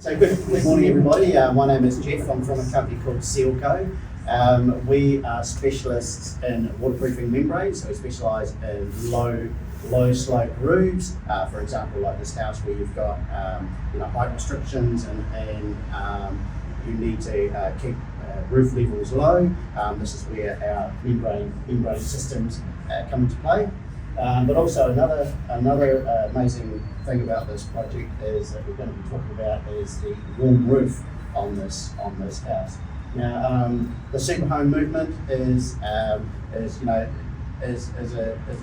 So good morning everybody, my name is Jeff, I'm from a company called Sealco. We are specialists in waterproofing membranes, so we specialise in low slope roofs, for example like this house where you've got height restrictions and you need to keep roof levels low. This is where our membrane systems come into play. But also another amazing thing about this project is that we're going to be talking about is the warm roof on this house. Now, the Superhome movement is a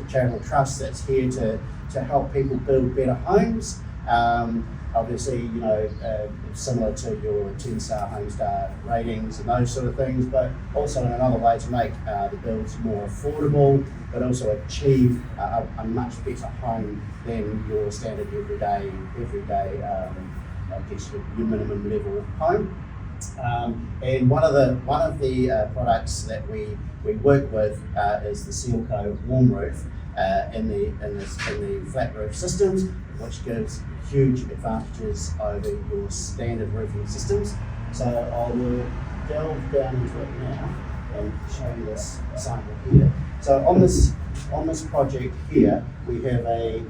charitable trust that's here to help people build better homes. Obviously, it's similar to your 10-star Homestar ratings and those sort of things, but also in another way to make the builds more affordable, but also achieve a much better home than your standard everyday I guess your minimum level home. And one of the products that we work with is the Sealco warm roof in the flat roof systems, which gives huge advantages over your standard roofing systems. So I will delve down into it now and show you this sample here. So on this project here, we have a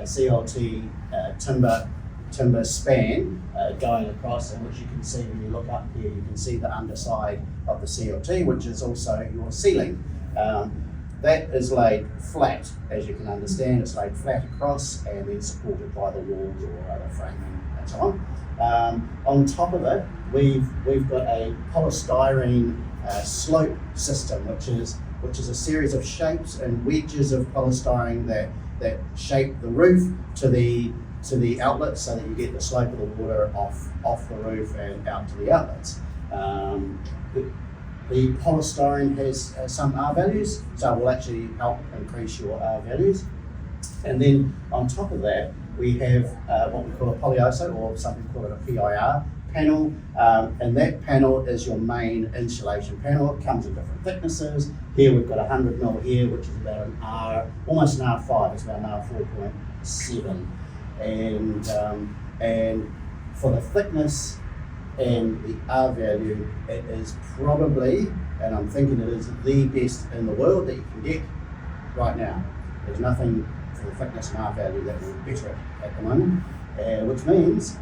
CLT timber span going across, and which you can see when you look up here, you can see the underside of the CLT, which is also your ceiling. That is laid flat, as you can understand. It's laid flat across and then supported by the walls or other framing and so on. On top of it, we've got a polystyrene slope system, which is a series of shapes and wedges of polystyrene that shape the roof to the outlets, so that you get the slope of the water off the roof and out to the outlets. The polystyrene has some R values, so it will actually help increase your R values. And then on top of that, we have what we call a polyoso, or some people call it a PIR panel, and that panel is your main insulation panel. It comes in different thicknesses. Here we've got 100 mil here, which is about an R, almost an R5, it's about an R4.7. And for the thickness and the R value, it is probably, and I'm thinking it is the best in the world that you can get right now. There's nothing for the thickness and R value that will be better at the moment, which means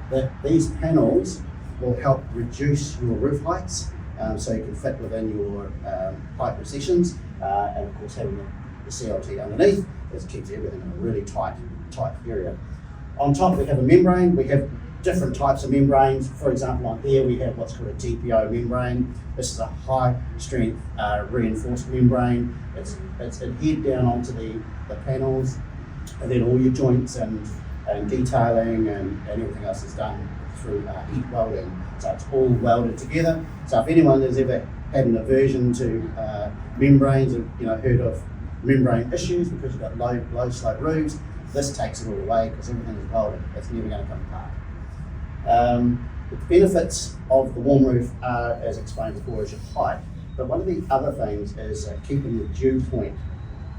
that these panels will help reduce your roof heights, so you can fit within your height recessions, and of course having the CLT underneath, it keeps everything in a really tight area. On top we have a membrane. We have different types of membranes. For example, on here we have what's called a TPO membrane. This is a high strength reinforced membrane. It's adhered down onto the panels, and then all your joints and detailing and everything else is done through heat welding. So it's all welded together. So if anyone has ever had an aversion to membranes, or heard of membrane issues because you've got low slope roofs, this takes it all away because everything is welded. It's never going to come apart. The benefits of the warm roof are, as explained before, is your height. But one of the other things is keeping the dew point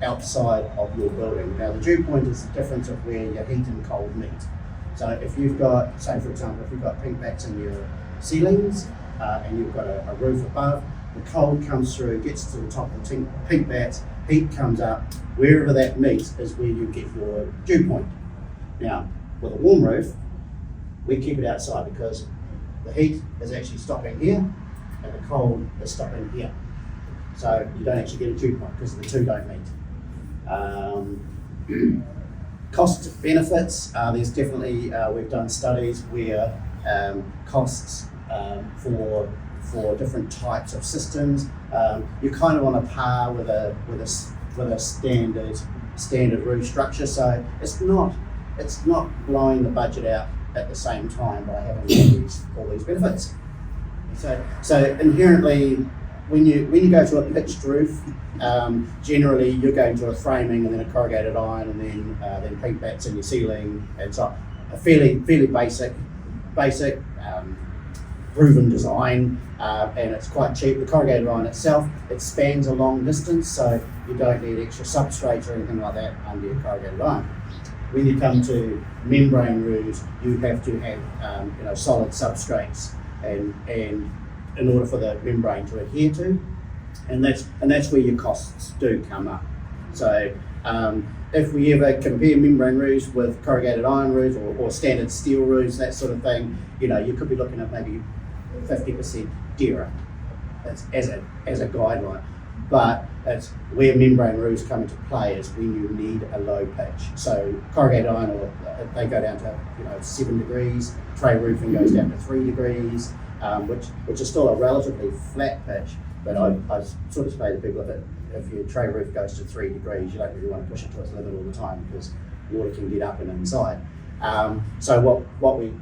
outside of your building. Now, the dew point is the difference of where your heat and cold meet. So if you've got, say for example, if you've got pink bats in your ceilings and you've got a roof above, the cold comes through, gets to the top of the pink bats, heat comes up, wherever that meets is where you get your dew point. Now, with a warm roof, we keep it outside because the heat is actually stopping here and the cold is stopping here. So you don't actually get a dew point because the two don't meet. Cost benefits, there's definitely, we've done studies where costs for different types of systems, you kind of on a par with a standard roof structure. So it's not blowing the budget out at the same time by having all these benefits. So inherently, when you go to a pitched roof, generally you're going to a framing and then a corrugated iron and then pink bats in your ceiling, and so a fairly basic proven design, and it's quite cheap. The corrugated iron itself, it spans a long distance, so you don't need extra substrates or anything like that under your corrugated iron. when you come to membrane roofs, you have to have solid substrates and in order for the membrane to adhere to, and that's where your costs do come up. So if we ever compare membrane roofs with corrugated iron roofs or standard steel roofs, that sort of thing, you could be looking at maybe 50% dearer as a guideline. But it's where membrane roofs come into play is when you need a low pitch. So corrugated iron, they go down to 7 degrees. Tray roofing goes down to 3 degrees, which is still a relatively flat pitch. But I sort of say to people, if your tray roof goes to 3 degrees, you don't really want to push it to its limit all the time because water can get up and inside. So what we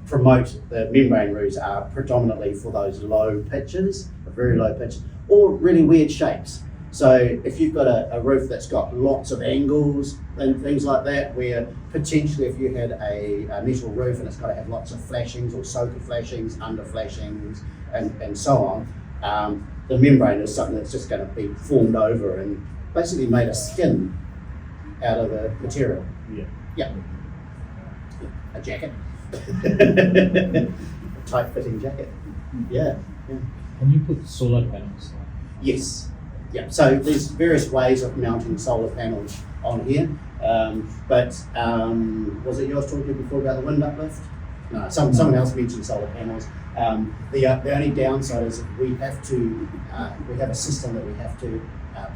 promote the membrane roofs are predominantly for those low pitches, very low pitches, or really weird shapes. So if you've got a roof that's got lots of angles and things like that, where potentially if you had a metal roof and it's got to have lots of flashings or soaker flashings, under flashings, and so on, the membrane is something that's just going to be formed over and basically made a skin out of the material. Yeah. A jacket. A tight-fitting jacket. Yeah. Can you put solar panels on? Yes. Yeah. So there's various ways of mounting solar panels on here. But was it yours talking before about the wind uplift? No, someone else mentioned solar panels. The only downside is we have a system that we have to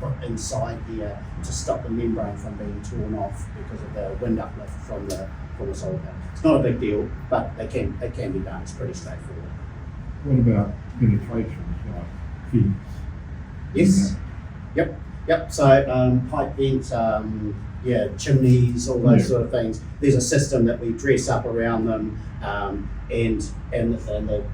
put inside here to stop the membrane from being torn off because of the wind uplift from the solar panel. It's not a big deal, but it can be done. It's pretty straightforward. What about penetration, like vents? Yes. Yep. So pipe vents, chimneys, all those sort of things. There's a system that we dress up around them, and the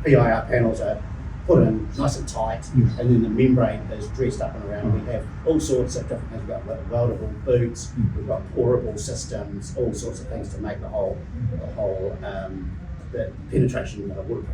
PIR panels are put in nice and tight, and then the membrane is dressed up and around. We have all sorts of different things. We've got weldable boots, we've got pourable systems, all sorts of things to make the whole the penetration waterproof.